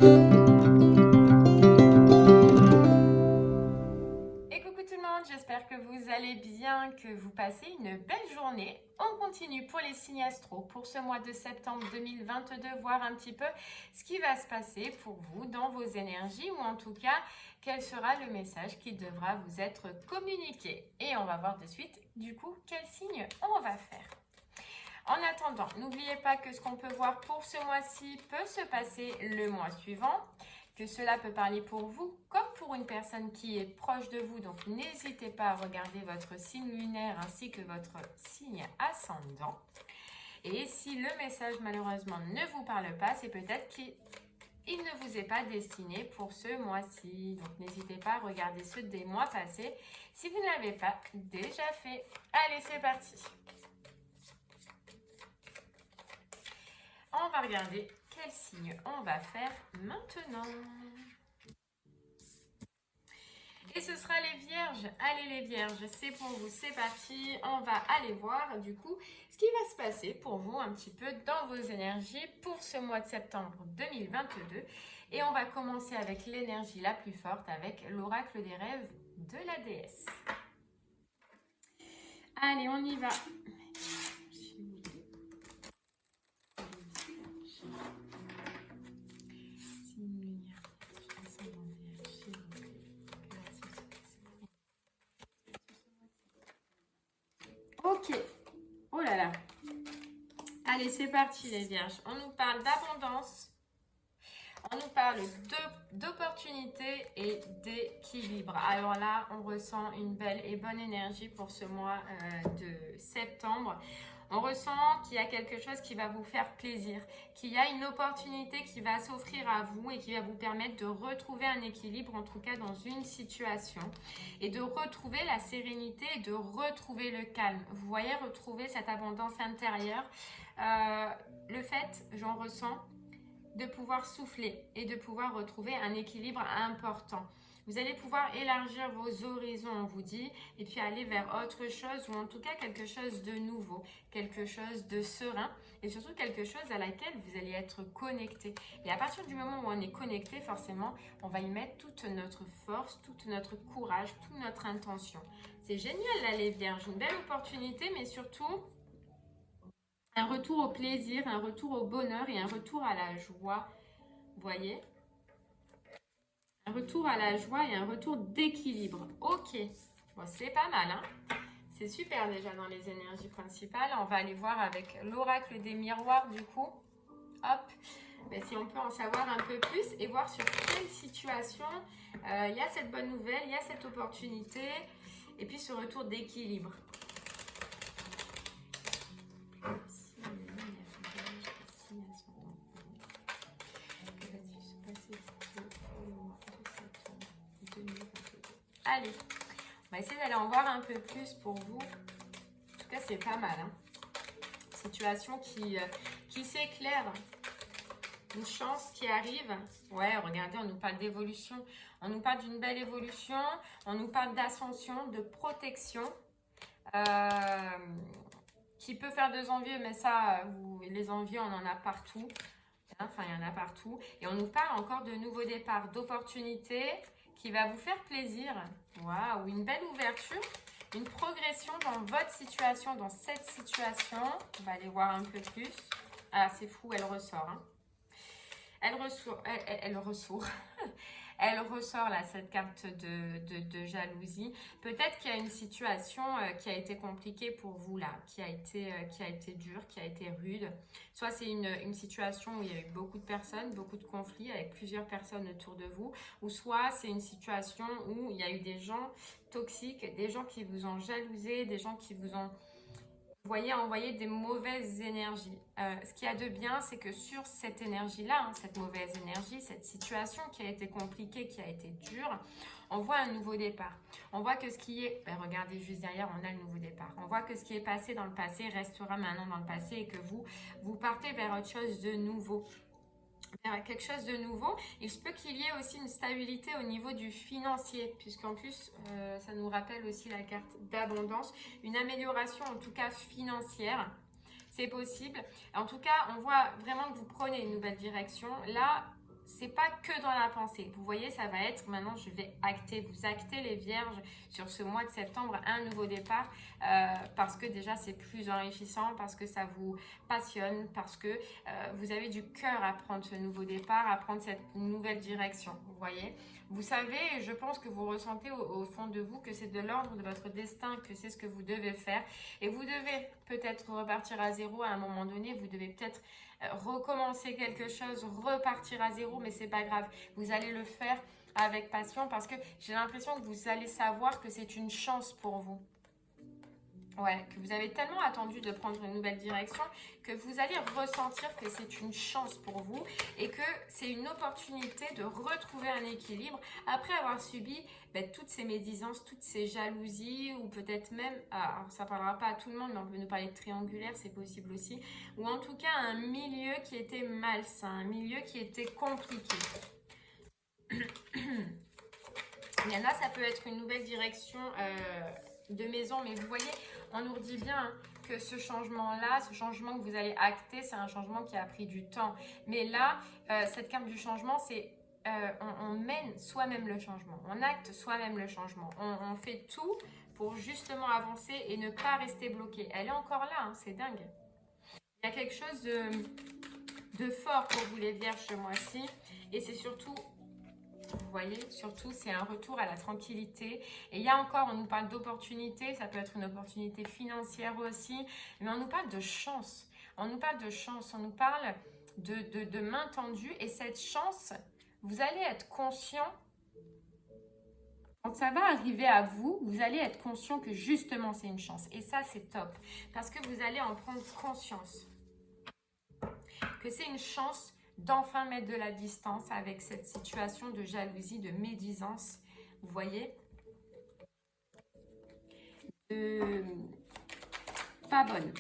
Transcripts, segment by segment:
Et coucou tout le monde, j'espère que vous allez bien, que vous passez une belle journée. On continue pour les signes astro pour ce mois de septembre 2022, voir un petit peu ce qui va se passer pour vous dans vos énergies, ou en tout cas, quel sera le message qui devra vous être communiqué. Et on va voir de suite, du coup, quel signe on va faire. En attendant, n'oubliez pas que ce qu'on peut voir pour ce mois-ci peut se passer le mois suivant, que cela peut parler pour vous comme pour une personne qui est proche de vous. Donc, n'hésitez pas à regarder votre signe lunaire ainsi que votre signe ascendant. Et si le message malheureusement ne vous parle pas, c'est peut-être qu'il ne vous est pas destiné pour ce mois-ci. Donc, n'hésitez pas à regarder ceux des mois passés si vous ne l'avez pas déjà fait. Allez, c'est parti! On va regarder quel signe on va faire maintenant. Et ce sera les vierges. Allez les vierges, c'est pour vous, c'est parti. On va aller voir du coup ce qui va se passer pour vous un petit peu dans vos énergies pour ce mois de septembre 2022. Et on va commencer avec l'énergie la plus forte, avec l'oracle des rêves de la déesse. Allez, on y va. Ok, oh là là. Allez, c'est parti les vierges. On nous parle d'abondance, on nous parle d'opportunité et d'équilibre. Alors là, on ressent une belle et bonne énergie pour ce mois de septembre. On ressent qu'il y a quelque chose qui va vous faire plaisir, qu'il y a une opportunité qui va s'offrir à vous et qui va vous permettre de retrouver un équilibre, en tout cas dans une situation, et de retrouver la sérénité et de retrouver le calme. Vous voyez, retrouver cette abondance intérieure. Le fait, j'en ressens, de pouvoir souffler et de pouvoir retrouver un équilibre important. Vous allez pouvoir élargir vos horizons, on vous dit, et puis aller vers autre chose, ou en tout cas quelque chose de nouveau, quelque chose de serein, et surtout quelque chose à laquelle vous allez être connecté. Et à partir du moment où on est connecté, forcément, on va y mettre toute notre force, tout notre courage, toute notre intention. C'est génial là les vierges, une belle opportunité, mais surtout un retour au plaisir, un retour au bonheur et un retour à la joie. Vous voyez ? Un retour à la joie et un retour d'équilibre. Ok, bon, c'est pas mal, hein? C'est super déjà dans les énergies principales. On va aller voir avec l'oracle des miroirs du coup. Hop, ben, si on peut en savoir un peu plus et voir sur quelle situation il y a cette bonne nouvelle, il y a cette opportunité et puis ce retour d'équilibre. Allez, on va essayer d'aller en voir un peu plus pour vous. En tout cas, c'est pas mal. Hein. Situation qui s'éclaire. Une chance qui arrive. Ouais, regardez, on nous parle d'évolution. On nous parle d'une belle évolution. On nous parle d'ascension, de protection. Qui peut faire des envieux, mais ça, les envieux, on en a partout. Enfin, il y en a partout. Et on nous parle encore de nouveaux départs, d'opportunités qui va vous faire plaisir. Waouh, une belle ouverture, une progression dans votre situation, dans cette situation. On va aller voir un peu plus. Ah, c'est fou, elle ressort. Hein. Elle ressort. Elle ressort là, cette carte de jalousie. Peut-être qu'il y a une situation qui a été compliquée pour vous là, qui a été dure, qui a été rude. Soit c'est une situation où il y a eu beaucoup de personnes, beaucoup de conflits avec plusieurs personnes autour de vous. Ou soit c'est une situation où il y a eu des gens toxiques, des gens qui vous ont jalousé, des gens qui vous ont... Vous voyez, envoyer des mauvaises énergies. Ce qu'il y a de bien, c'est que sur cette énergie-là, hein, cette mauvaise énergie, cette situation qui a été compliquée, qui a été dure, on voit un nouveau départ. On voit que ce qui est... Ben regardez, juste derrière, on a le nouveau départ. On voit que ce qui est passé dans le passé restera maintenant dans le passé et que vous partez vers autre chose de nouveau. Quelque chose de nouveau. Il se peut qu'il y ait aussi une stabilité au niveau du financier, puisqu'en plus, ça nous rappelle aussi la carte d'abondance, une amélioration en tout cas financière. C'est possible. En tout cas, on voit vraiment que vous prenez une nouvelle direction. Là, c'est pas que dans la pensée. Vous voyez, ça va être, maintenant je vais acter, vous actez les vierges sur ce mois de septembre, un nouveau départ, parce que déjà c'est plus enrichissant, parce que ça vous passionne, parce que vous avez du cœur à prendre ce nouveau départ, à prendre cette nouvelle direction, vous voyez. Vous savez, je pense que vous ressentez au fond de vous que c'est de l'ordre de votre destin, que c'est ce que vous devez faire. Et vous devez peut-être repartir à zéro à un moment donné, vous devez peut-être recommencer quelque chose, repartir à zéro, mais c'est pas grave. Vous allez le faire avec passion parce que j'ai l'impression que vous allez savoir que c'est une chance pour vous. Ouais, que vous avez tellement attendu de prendre une nouvelle direction que vous allez ressentir que c'est une chance pour vous et que c'est une opportunité de retrouver un équilibre après avoir subi toutes ces médisances, toutes ces jalousies ou peut-être même, alors ça ne parlera pas à tout le monde, mais on peut nous parler de triangulaire, c'est possible aussi, ou en tout cas un milieu qui était malsain, un milieu qui était compliqué. Il y en a, ça peut être une nouvelle direction de maison, mais vous voyez, on nous dit bien que ce changement-là, ce changement que vous allez acter, c'est un changement qui a pris du temps. Mais là, cette carte du changement, c'est on mène soi-même le changement, on acte soi-même le changement. On fait tout pour justement avancer et ne pas rester bloqué. Elle est encore là, hein, c'est dingue. Il y a quelque chose de fort pour vous les vierges ce mois-ci et c'est surtout... Vous voyez, surtout, c'est un retour à la tranquillité. Et il y a encore, on nous parle d'opportunité, ça peut être une opportunité financière aussi, mais on nous parle de chance. On nous parle de chance, on nous parle de main tendue. Et cette chance, vous allez être conscient, quand ça va arriver à vous, vous allez être conscient que justement, c'est une chance. Et ça, c'est top, parce que vous allez en prendre conscience. Que c'est une chance d'enfin mettre de la distance avec cette situation de jalousie, de médisance, vous voyez, pas bonne.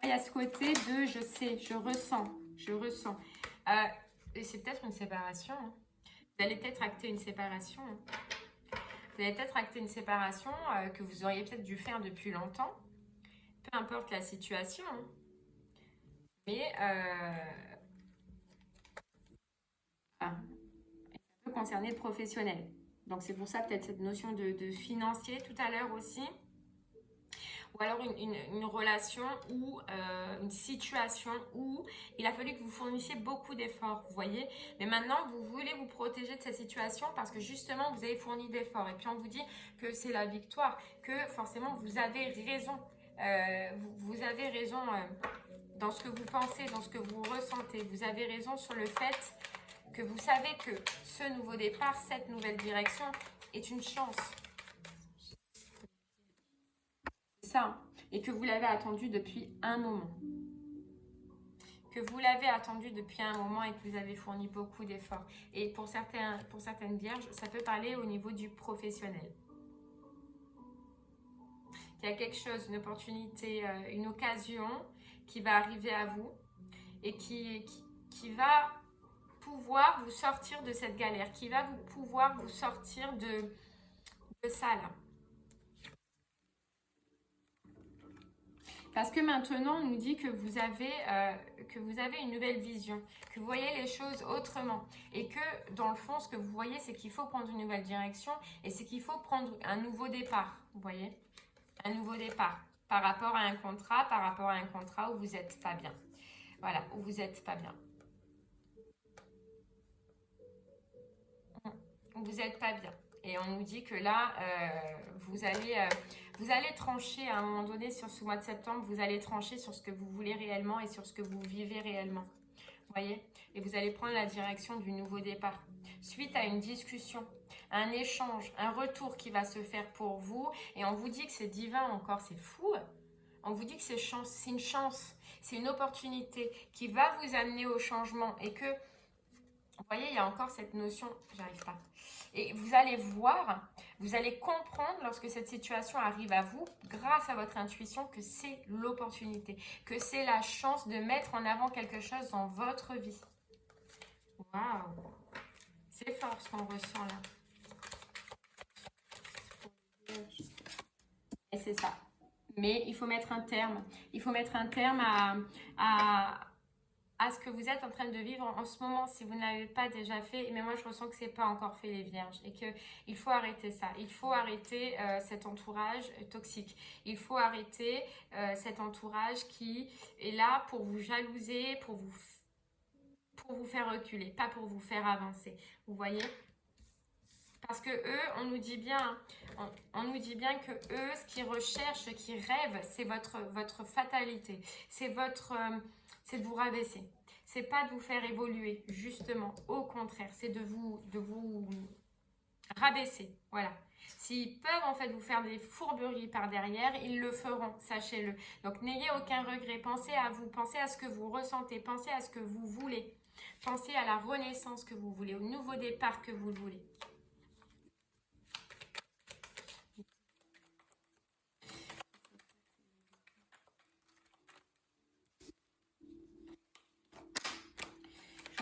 Il y a ce côté de je sais, je ressens. Et c'est peut-être une séparation. Hein. Vous allez peut-être acter une séparation. Hein. Vous allez peut-être acter une séparation que vous auriez peut-être dû faire depuis longtemps. Peu importe la situation. Hein. Mais ça peut concerner le professionnel. Donc c'est pour ça peut-être cette notion de financier tout à l'heure aussi. Ou alors une relation ou une situation où il a fallu que vous fournissiez beaucoup d'efforts, vous voyez. Mais maintenant, vous voulez vous protéger de cette situation parce que justement, vous avez fourni d'efforts. Et puis, on vous dit que c'est la victoire, que forcément, vous avez raison. Vous avez raison dans ce que vous pensez, dans ce que vous ressentez. Vous avez raison sur le fait que vous savez que ce nouveau départ, cette nouvelle direction est une chance. Ça, et que vous l'avez attendu depuis un moment. Que vous l'avez attendu depuis un moment et que vous avez fourni beaucoup d'efforts. Et pour certaines vierges, ça peut parler au niveau du professionnel. Il y a quelque chose, une opportunité, une occasion qui va arriver à vous et qui va pouvoir vous sortir de cette galère, qui va pouvoir vous sortir de ça là. Parce que maintenant, on nous dit que vous avez une nouvelle vision, que vous voyez les choses autrement. Et que, dans le fond, ce que vous voyez, c'est qu'il faut prendre une nouvelle direction et c'est qu'il faut prendre un nouveau départ, vous voyez. Un nouveau départ par rapport à un contrat où vous n'êtes pas bien. Voilà, où vous n'êtes pas bien. Où vous n'êtes pas bien. Et on nous dit que là, vous allez trancher à un moment donné sur ce mois de septembre, vous allez trancher sur ce que vous voulez réellement et sur ce que vous vivez réellement. Vous voyez? Et vous allez prendre la direction du nouveau départ. Suite à une discussion, un échange, un retour qui va se faire pour vous. Et on vous dit que c'est divin encore, c'est fou. On vous dit que c'est une chance, c'est une opportunité qui va vous amener au changement. Et que, vous voyez, il y a encore cette notion, j'arrive pas. Et vous allez voir, vous allez comprendre lorsque cette situation arrive à vous, grâce à votre intuition, que c'est l'opportunité, que c'est la chance de mettre en avant quelque chose dans votre vie. Waouh! C'est fort ce qu'on ressent là. Vierge. Et c'est ça. Mais il faut mettre un terme. Il faut mettre un terme à ce que vous êtes en train de vivre en ce moment, si vous ne l'avez pas déjà fait. Mais moi, je ressens que ce n'est pas encore fait, les vierges. Et qu'il faut arrêter ça. Il faut arrêter cet entourage toxique. Il faut arrêter cet entourage qui est là pour vous jalouser, pour vous faire reculer, pas pour vous faire avancer. Vous voyez ? Parce que eux, on nous dit bien, on nous dit bien que eux, ce qu'ils recherchent, ce qu'ils rêvent, c'est votre fatalité. C'est de vous rabaisser. C'est pas de vous faire évoluer, justement. Au contraire, c'est de vous rabaisser. Voilà. S'ils peuvent en fait vous faire des fourberies par derrière, ils le feront, sachez-le. Donc n'ayez aucun regret. Pensez à vous, pensez à ce que vous ressentez, pensez à ce que vous voulez. Pensez à la renaissance que vous voulez, au nouveau départ que vous voulez.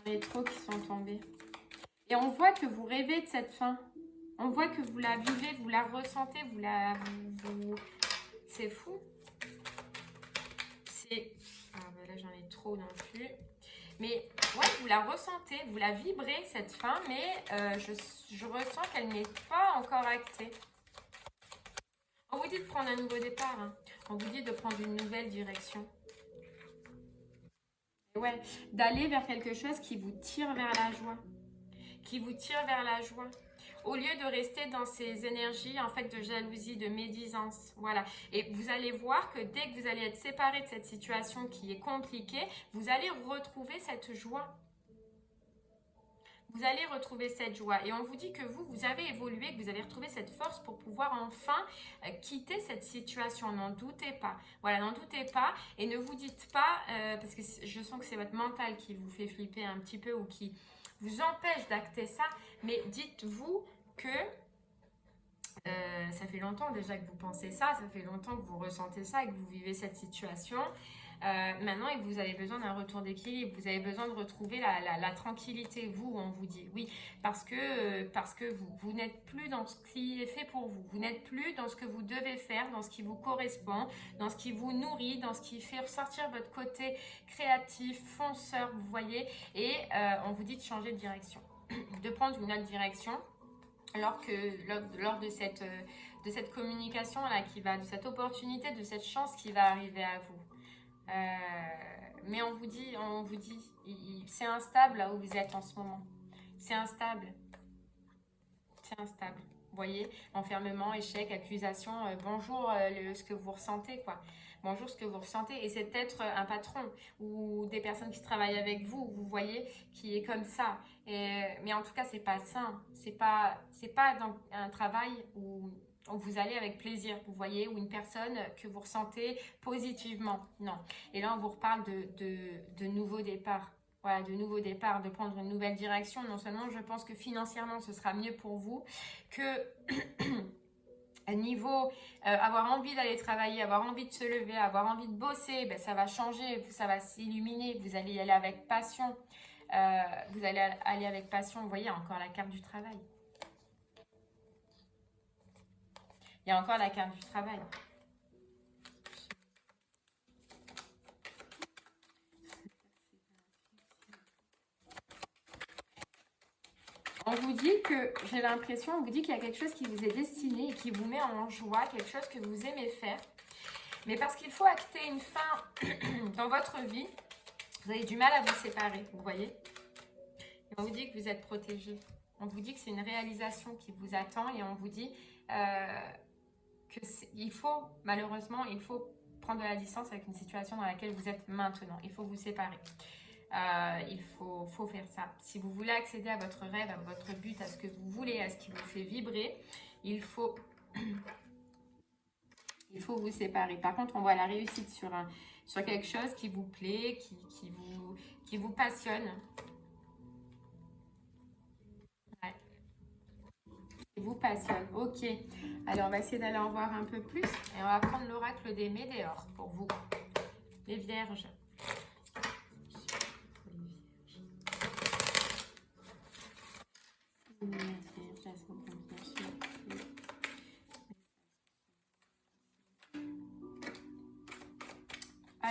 J'en ai trop qui sont tombés. Et on voit que vous rêvez de cette fin. On voit que vous la vivez, vous la ressentez, c'est fou. Ah ben là, j'en ai trop non plus. Mais ouais, vous la ressentez, vous la vibrez cette fin, mais je ressens qu'elle n'est pas encore actée. On vous dit de prendre un nouveau départ. Hein. On vous dit de prendre une nouvelle direction. Ouais, d'aller vers quelque chose qui vous tire vers la joie. Qui vous tire vers la joie. Au lieu de rester dans ces énergies en fait de jalousie, de médisance. Voilà. Et vous allez voir que dès que vous allez être séparé de cette situation qui est compliquée, vous allez retrouver cette joie. Vous allez retrouver cette joie. Et on vous dit que vous avez évolué, que vous avez retrouvé cette force pour pouvoir enfin quitter cette situation. N'en doutez pas. Voilà, n'en doutez pas. Et ne vous dites pas, parce que je sens que c'est votre mental qui vous fait flipper un petit peu ou qui vous empêche d'acter ça. Mais dites-vous que ça fait longtemps déjà que vous pensez ça. Ça fait longtemps que vous ressentez ça et que vous vivez cette situation. Maintenant, vous avez besoin d'un retour d'équilibre, vous avez besoin de retrouver la tranquillité, vous, on vous dit, oui, parce que vous n'êtes plus dans ce qui est fait pour vous, vous n'êtes plus dans ce que vous devez faire, dans ce qui vous correspond, dans ce qui vous nourrit, dans ce qui fait ressortir votre côté créatif, fonceur, vous voyez, et on vous dit de changer de direction, de prendre une autre direction, lors de cette communication là de cette opportunité, de cette chance qui va arriver à vous. Mais on vous dit, c'est instable là où vous êtes en ce moment. C'est instable. C'est instable. Vous voyez, enfermement, échec, accusation, bonjour ce que vous ressentez, quoi. Bonjour ce que vous ressentez. Et c'est peut-être un patron ou des personnes qui travaillent avec vous, vous voyez, qui est comme ça. Mais en tout cas, c'est pas sain. C'est pas dans un travail où vous allez avec plaisir, vous voyez, ou une personne que vous ressentez positivement. Non. Et là, on vous reparle de nouveau départ. Voilà, de nouveau départ, de prendre une nouvelle direction. Non seulement, je pense que financièrement, ce sera mieux pour vous que niveau avoir envie d'aller travailler, avoir envie de se lever, avoir envie de bosser, ben, ça va changer, ça va s'illuminer. Vous allez y aller avec passion. Vous allez aller avec passion. Vous voyez, encore la carte du travail. Il y a encore la carte du travail. On vous dit que, j'ai l'impression, on vous dit qu'il y a quelque chose qui vous est destiné et qui vous met en joie, quelque chose que vous aimez faire. Mais parce qu'il faut acter une fin dans votre vie, vous avez du mal à vous séparer, vous voyez. Et on vous dit que vous êtes protégé. On vous dit que c'est une réalisation qui vous attend et on vous dit malheureusement, il faut prendre de la distance avec une situation dans laquelle vous êtes maintenant. Il faut vous séparer. Il faut faire ça. Si vous voulez accéder à votre rêve, à votre but, à ce que vous voulez, à ce qui vous fait vibrer, il faut vous séparer. Par contre, on voit la réussite sur quelque chose qui vous plaît, qui vous passionne. Ouais. Qui vous passionne. Ok. Alors, on va essayer d'aller en voir un peu plus. Et on va prendre l'oracle des Médéors pour vous. Les Vierges.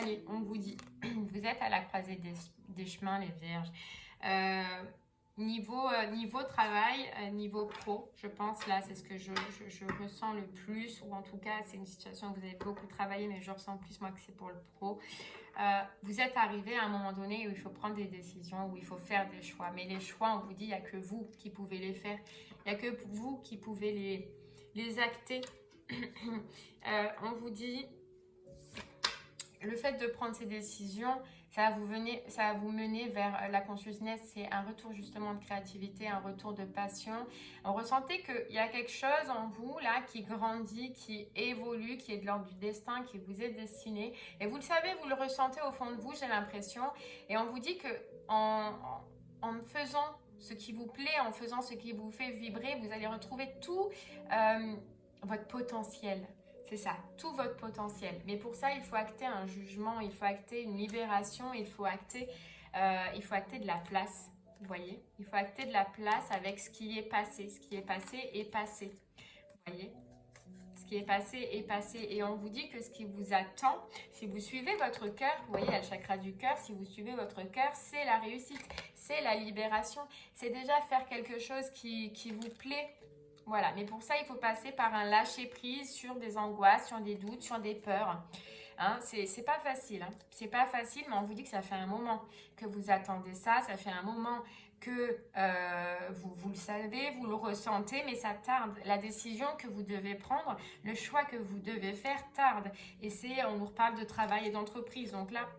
Allez, on vous dit, vous êtes à la croisée des chemins, les vierges. Niveau travail, niveau pro, je pense, là, c'est ce que je ressens le plus, ou en tout cas, c'est une situation où vous avez beaucoup travaillé, mais je ressens plus, moi, que c'est pour le pro. Vous êtes arrivé à un moment donné où il faut prendre des décisions, où il faut faire des choix. Mais les choix, on vous dit, il n'y a que vous qui pouvez les faire. Il n'y a que vous qui pouvez les acter. On vous dit, le fait de prendre ces décisions, ça va vous mener vers la consciousness. C'est un retour justement de créativité, un retour de passion. On ressentait qu'il y a quelque chose en vous là qui grandit, qui évolue, qui est de l'ordre du destin, qui vous est destiné. Et vous le savez, vous le ressentez au fond de vous, j'ai l'impression. Et on vous dit que en faisant ce qui vous plaît, en faisant ce qui vous fait vibrer, vous allez retrouver tout votre potentiel. C'est ça, tout votre potentiel. Mais pour ça, il faut acter un jugement, il faut acter une libération, il faut acter de la place. Vous voyez, il faut acter de la place avec ce qui est passé. Ce qui est passé est passé. Vous voyez, ce qui est passé est passé. Et on vous dit que ce qui vous attend, si vous suivez votre cœur, vous voyez, il y a le chakra du cœur, si vous suivez votre cœur, c'est la réussite, c'est la libération. C'est déjà faire quelque chose qui vous plaît. Voilà, mais pour ça, il faut passer par un lâcher-prise sur des angoisses, sur des doutes, sur des peurs. Hein, c'est pas facile. Hein. C'est pas facile, mais on vous dit que ça fait un moment que vous attendez ça. Ça fait un moment que vous le savez, vous le ressentez, mais ça tarde. La décision que vous devez prendre, le choix que vous devez faire tarde. Et on nous reparle de travail et d'entreprise. Donc là,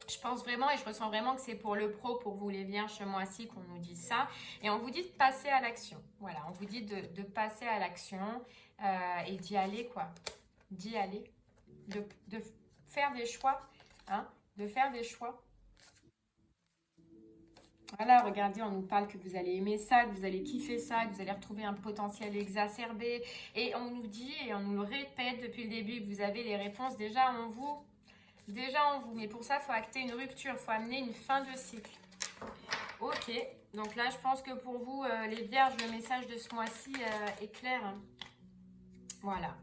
je pense vraiment et je ressens vraiment que c'est pour le pro, pour vous les vierges ce mois-ci qu'on nous dit ça. Et on vous dit de passer à l'action. Voilà, on vous dit de passer à l'action et d'y aller quoi. D'y aller. De faire des choix. Hein, de faire des choix. Voilà, regardez, on nous parle que vous allez aimer ça, que vous allez kiffer ça, que vous allez retrouver un potentiel exacerbé. Et on nous dit et on nous le répète depuis le début que vous avez les réponses déjà en vous. Déjà en vous, mais pour ça, il faut acter une rupture, il faut amener une fin de cycle. Ok, donc là, je pense que pour vous, les vierges, le message de ce mois-ci est clair. Hein. Voilà.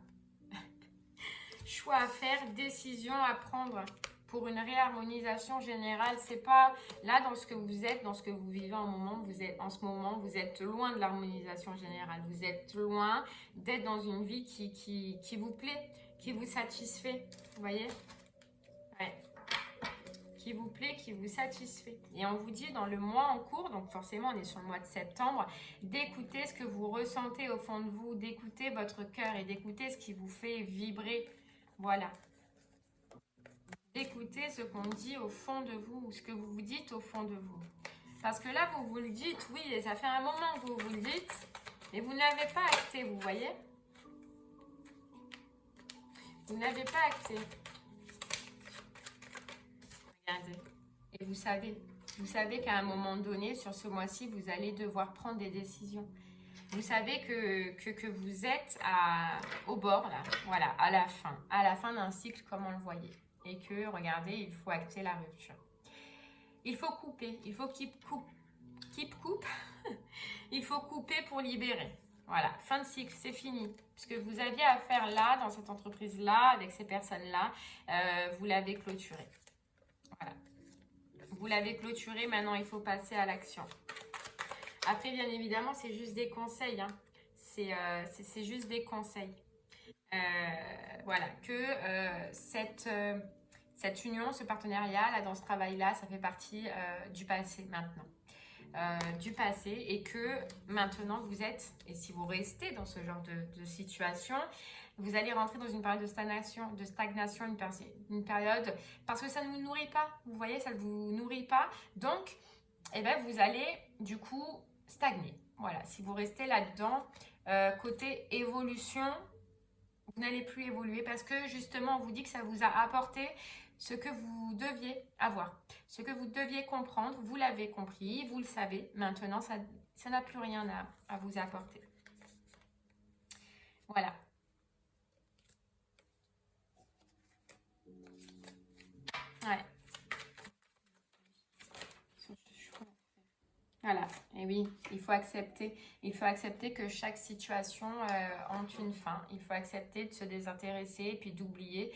Choix à faire, décision à prendre pour une réharmonisation générale. C'est pas là dans ce que vous êtes, dans ce que vous vivez en ce moment, vous êtes loin de l'harmonisation générale. Vous êtes loin d'être dans une vie qui vous plaît, qui vous satisfait. Vous voyez ? Ouais. Qui vous plaît, qui vous satisfait. Et on vous dit dans le mois en cours, donc forcément on est sur le mois de septembre, d'écouter ce que vous ressentez au fond de vous, d'écouter votre cœur et d'écouter ce qui vous fait vibrer. Voilà. D'écouter ce qu'on dit au fond de vous, ce que vous vous dites au fond de vous. Parce que là, vous vous le dites, oui, et ça fait un moment que vous vous le dites, et vous n'avez pas acté, vous voyez ? Vous n'avez pas acté. Regardez. Et vous savez qu'à un moment donné, sur ce mois-ci, vous allez devoir prendre des décisions. Vous savez que vous êtes au bord, là, voilà, à la fin d'un cycle, comme on le voyait. Et que, regardez, il faut acter la rupture. Il faut couper, il faut keep coupe. Il faut couper pour libérer. Voilà, fin de cycle, c'est fini. Ce que vous aviez à faire là, dans cette entreprise-là, avec ces personnes-là, vous l'avez clôturé. Voilà. Vous l'avez clôturé, maintenant il faut passer à l'action. Après, bien évidemment, c'est juste des conseils. Hein. C'est juste des conseils. Voilà, que cette union, ce partenariat, là, dans ce travail-là, ça fait partie du passé maintenant. Du passé et que maintenant vous êtes, et si vous restez dans ce genre de situation, vous allez rentrer dans une période de stagnation, une période, parce que ça ne vous nourrit pas, vous voyez, ça ne vous nourrit pas, donc eh ben, vous allez du coup stagner. Voilà, si vous restez là-dedans, côté évolution, vous n'allez plus évoluer parce que justement on vous dit que ça vous a apporté ce que vous deviez avoir, ce que vous deviez comprendre, vous l'avez compris, vous le savez, maintenant ça n'a plus rien à vous apporter. Voilà. Ouais. Voilà, et Et oui, il faut accepter. Il faut accepter que chaque situation ait une fin. Il faut accepter de se désintéresser et puis d'oublier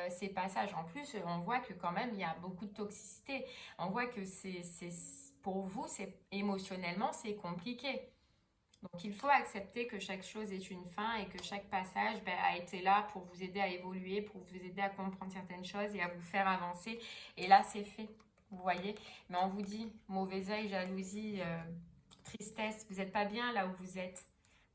ces passages. En plus, on voit que quand même, il y a beaucoup de toxicité. On voit que pour vous, émotionnellement, c'est compliqué. Donc, il faut accepter que chaque chose est une fin et que chaque passage a été là pour vous aider à évoluer, pour vous aider à comprendre certaines choses et à vous faire avancer. Et là, c'est fait. Vous voyez, mais on vous dit mauvais œil, jalousie, tristesse, vous n'êtes pas bien là où vous êtes.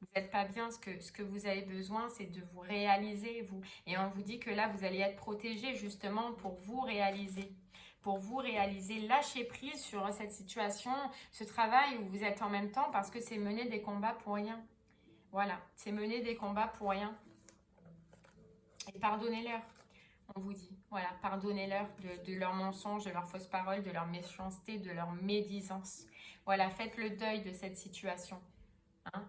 Vous n'êtes pas bien, ce que vous avez besoin, c'est de vous réaliser, vous. Et on vous dit que là, vous allez être protégé justement pour vous réaliser. Pour vous réaliser, lâcher prise sur cette situation, ce travail où vous êtes en même temps parce que c'est mener des combats pour rien. Voilà, c'est mener des combats pour rien. Et pardonnez-leur. On vous dit, voilà, pardonnez-leur de leurs mensonges, de leurs fausses paroles, de leur méchanceté, de leur médisance. Voilà, faites le deuil de cette situation. Hein,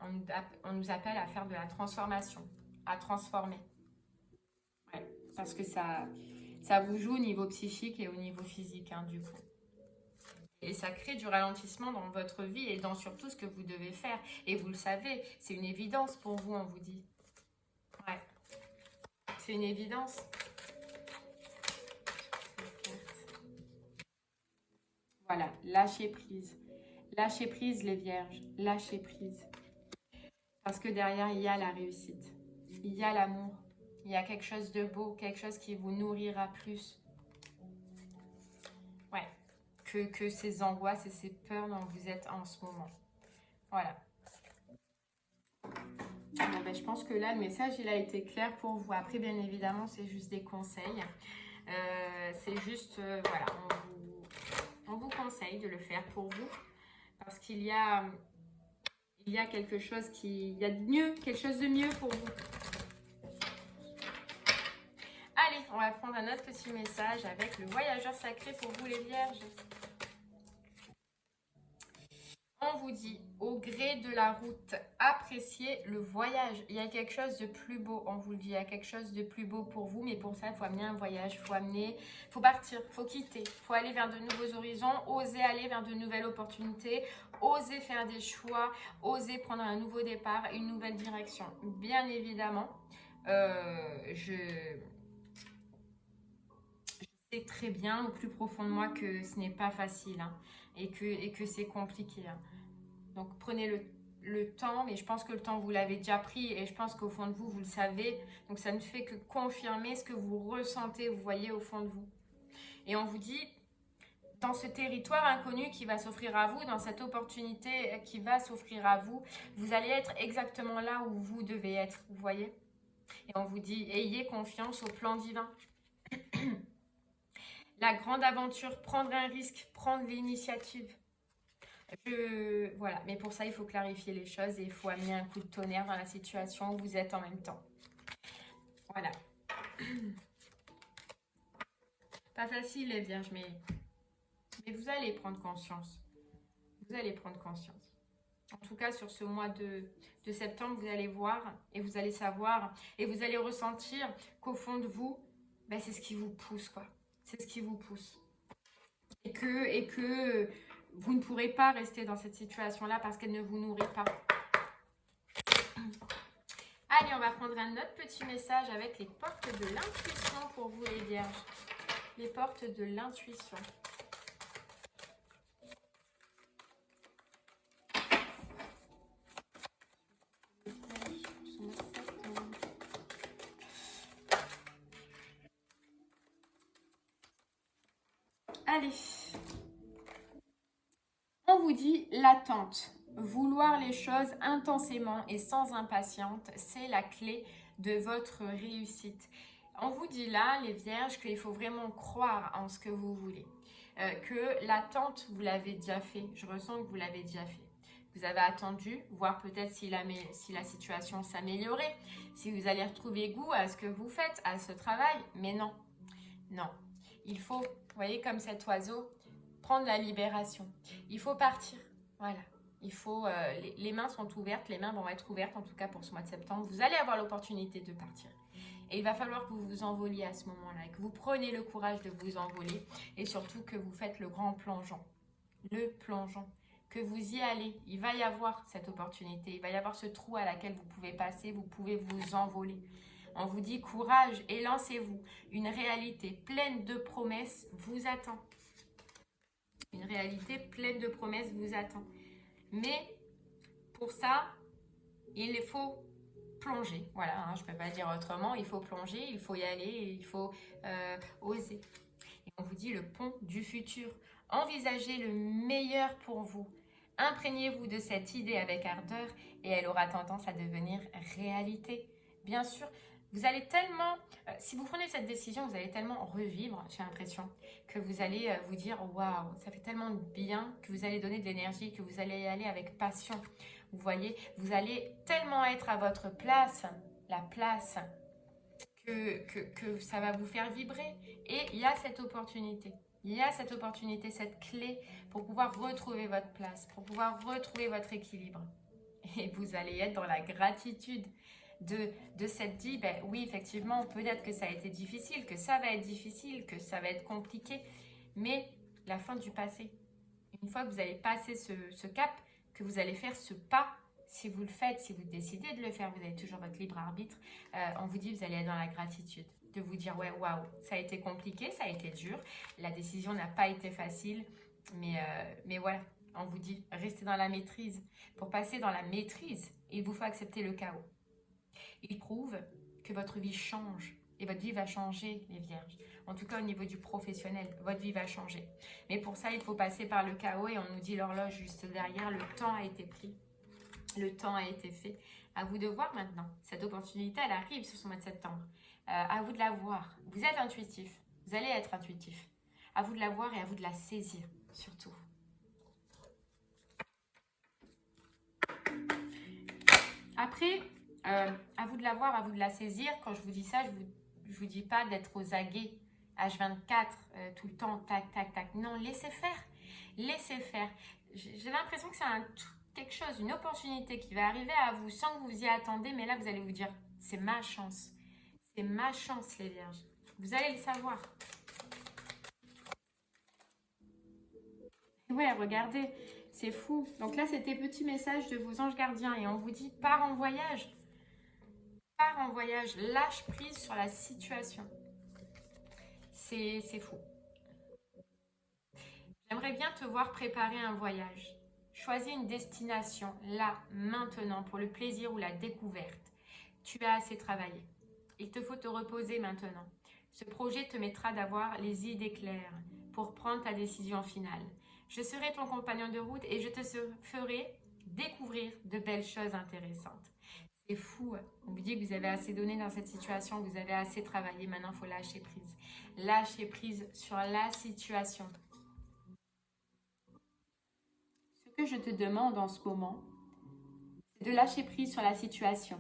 on nous appelle à faire de la transformation, à transformer. Ouais, parce que ça vous joue au niveau psychique et au niveau physique, hein, du coup. Et ça crée du ralentissement dans votre vie et dans surtout ce que vous devez faire. Et vous le savez, c'est une évidence pour vous, on vous dit. Ouais, c'est une évidence. Voilà, lâchez prise. Lâchez prise les vierges, lâchez prise. Parce que derrière, il y a la réussite. Il y a l'amour. Il y a quelque chose de beau, quelque chose qui vous nourrira plus. Ouais, que ces angoisses et ces peurs dont vous êtes en ce moment. Voilà. Bon, ben, je pense que là, le message, il a été clair pour vous. Après, bien évidemment, c'est juste des conseils. C'est juste, voilà, on vous conseille de le faire pour vous. Parce qu'il y a quelque chose quelque chose de mieux pour vous. Allez, on va prendre un autre petit message avec le voyageur sacré pour vous les vierges. On vous dit, au gré de la route, appréciez le voyage. Il y a quelque chose de plus beau, on vous le dit, il y a quelque chose de plus beau pour vous. Mais pour ça, il faut amener un voyage, faut partir, il faut quitter. Il faut aller vers de nouveaux horizons, oser aller vers de nouvelles opportunités, oser faire des choix, oser prendre un nouveau départ, une nouvelle direction. Bien évidemment, je sais très bien au plus profond de moi que ce n'est pas facile, hein, et que c'est compliqué, hein. Donc prenez le temps, mais je pense que le temps vous l'avez déjà pris et je pense qu'au fond de vous, vous le savez. Donc ça ne fait que confirmer ce que vous ressentez, vous voyez au fond de vous. Et on vous dit, dans ce territoire inconnu qui va s'offrir à vous, dans cette opportunité qui va s'offrir à vous, vous allez être exactement là où vous devez être, vous voyez. Et on vous dit, ayez confiance au plan divin. La grande aventure, prendre un risque, prendre l'initiative. Voilà, mais pour ça, il faut clarifier les choses et il faut amener un coup de tonnerre dans la situation où vous êtes en même temps. Voilà. Pas facile les vierges, mais vous allez prendre conscience. Vous allez prendre conscience. En tout cas, sur ce mois de septembre, vous allez voir et vous allez savoir et vous allez ressentir qu'au fond de vous, ben, c'est ce qui vous pousse, quoi. C'est ce qui vous pousse. Et que vous ne pourrez pas rester dans cette situation-là parce qu'elle ne vous nourrit pas. Allez, on va prendre un autre petit message avec les portes de l'intuition pour vous les vierges. Les portes de l'intuition. Allez. On vous dit l'attente. Vouloir les choses intensément et sans impatience, c'est la clé de votre réussite. On vous dit là, les vierges, qu'il faut vraiment croire en ce que vous voulez. Que l'attente, vous l'avez déjà fait. Je ressens que vous l'avez déjà fait. Vous avez attendu, voir peut-être si la situation s'améliorait, si vous allez retrouver goût à ce que vous faites, à ce travail. Mais non, non. Il faut, vous voyez, comme cet oiseau, prendre la libération. Il faut partir. Voilà. Il faut, les mains sont ouvertes, les mains vont être ouvertes en tout cas pour ce mois de septembre. Vous allez avoir l'opportunité de partir. Et il va falloir que vous vous envoliez à ce moment-là, que vous preniez le courage de vous envoler et surtout que vous faites le grand plongeon. Le plongeon. que vous y allez. Il va y avoir cette opportunité. Il va y avoir ce trou à laquelle vous pouvez passer. Vous pouvez vous envoler. On vous dit courage et lancez-vous. Une réalité pleine de promesses vous attend. Une réalité pleine de promesses vous attend. Mais pour ça, il faut plonger. Voilà, hein, je ne peux pas dire autrement. Il faut plonger, il faut y aller, et il faut oser. Et on vous dit le pont du futur. Envisagez le meilleur pour vous. Imprégnez-vous de cette idée avec ardeur et elle aura tendance à devenir réalité. Bien sûr, vous allez tellement, si vous prenez cette décision, vous allez tellement revivre, j'ai l'impression, que vous allez vous dire « Waouh, ça fait tellement de bien » que vous allez donner de l'énergie, que vous allez y aller avec passion. Vous voyez, vous allez tellement être à votre place, la place, que ça va vous faire vibrer. Et il y a cette opportunité. Il y a cette opportunité, cette clé pour pouvoir retrouver votre place, pour pouvoir retrouver votre équilibre. Et vous allez être dans la gratitude de cette dit, ben oui, effectivement, peut-être que ça a été difficile, que ça va être difficile, que ça va être compliqué, mais la fin du passé. Une fois que vous allez passer ce cap, que vous allez faire ce pas, si vous le faites, si vous décidez de le faire, vous avez toujours votre libre arbitre, on vous dit, vous allez être dans la gratitude. De vous dire, ouais, waouh, ça a été compliqué, ça a été dur, la décision n'a pas été facile, mais voilà, on vous dit, restez dans la maîtrise. Pour passer dans la maîtrise, il vous faut accepter le chaos. Il prouve que votre vie change et votre vie va changer, les vierges. En tout cas, au niveau du professionnel, votre vie va changer. Mais pour ça, il faut passer par le chaos et on nous dit l'horloge juste derrière, le temps a été pris, le temps a été fait. À vous de voir maintenant. Cette opportunité, elle arrive sur ce mois de septembre. À vous de la voir. Vous êtes intuitif. Vous allez être intuitif. À vous de la voir et à vous de la saisir, surtout. Après, à vous de la voir, à vous de la saisir. Quand je vous dis ça, je vous dis pas d'être aux aguets, H24, tout le temps, tac, tac, tac. Non, laissez faire. Laissez faire. J'ai l'impression que c'est quelque chose, une opportunité qui va arriver à vous sans que vous y attendez. Mais là, vous allez vous dire, c'est ma chance. C'est ma chance, les vierges. Vous allez le savoir. Ouais, regardez, c'est fou. Donc là, c'était petit message de vos anges gardiens. Et on vous dit, pars en voyage. Pars en voyage. Lâche prise sur la situation. C'est fou. J'aimerais bien te voir préparer un voyage. Choisis une destination, là, maintenant, pour le plaisir ou la découverte. Tu as assez travaillé. Il te faut te reposer maintenant. Ce projet te mettra d'avoir les idées claires pour prendre ta décision finale. Je serai ton compagnon de route et je te ferai découvrir de belles choses intéressantes. C'est fou. On vous dit que vous avez assez donné dans cette situation, vous avez assez travaillé. Maintenant, il faut lâcher prise. Lâcher prise sur la situation. Ce que je te demande en ce moment, c'est de lâcher prise sur la situation.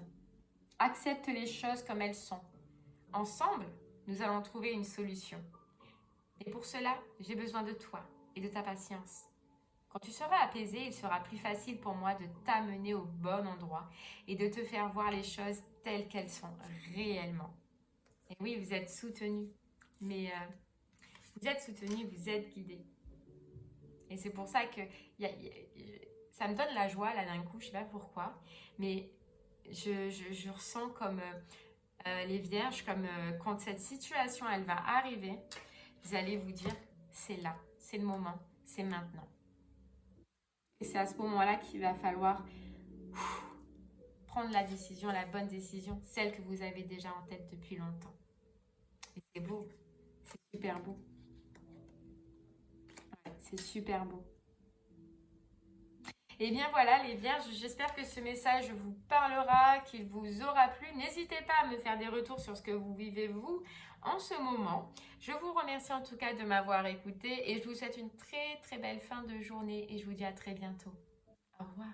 Accepte les choses comme elles sont. Ensemble, nous allons trouver une solution. Et pour cela, j'ai besoin de toi et de ta patience. Quand tu seras apaisé, il sera plus facile pour moi de t'amener au bon endroit et de te faire voir les choses telles qu'elles sont réellement. Et oui, vous êtes soutenu, mais vous êtes soutenu, vous êtes guidé. Et c'est pour ça que ça me donne la joie là d'un coup, je ne sais pas pourquoi, mais je ressens comme les vierges, comme quand cette situation elle va arriver, vous allez vous dire c'est là, c'est le moment, c'est maintenant. Et c'est à ce moment-là qu'il va falloir prendre la décision, la bonne décision, celle que vous avez déjà en tête depuis longtemps. Et c'est beau, c'est super beau. Ouais, c'est super beau. Et bien voilà les vierges, j'espère que ce message vous parlera, qu'il vous aura plu. N'hésitez pas à me faire des retours sur ce que vous vivez vous en ce moment. Je vous remercie en tout cas de m'avoir écouté et je vous souhaite une très très belle fin de journée et je vous dis à très bientôt. Au revoir.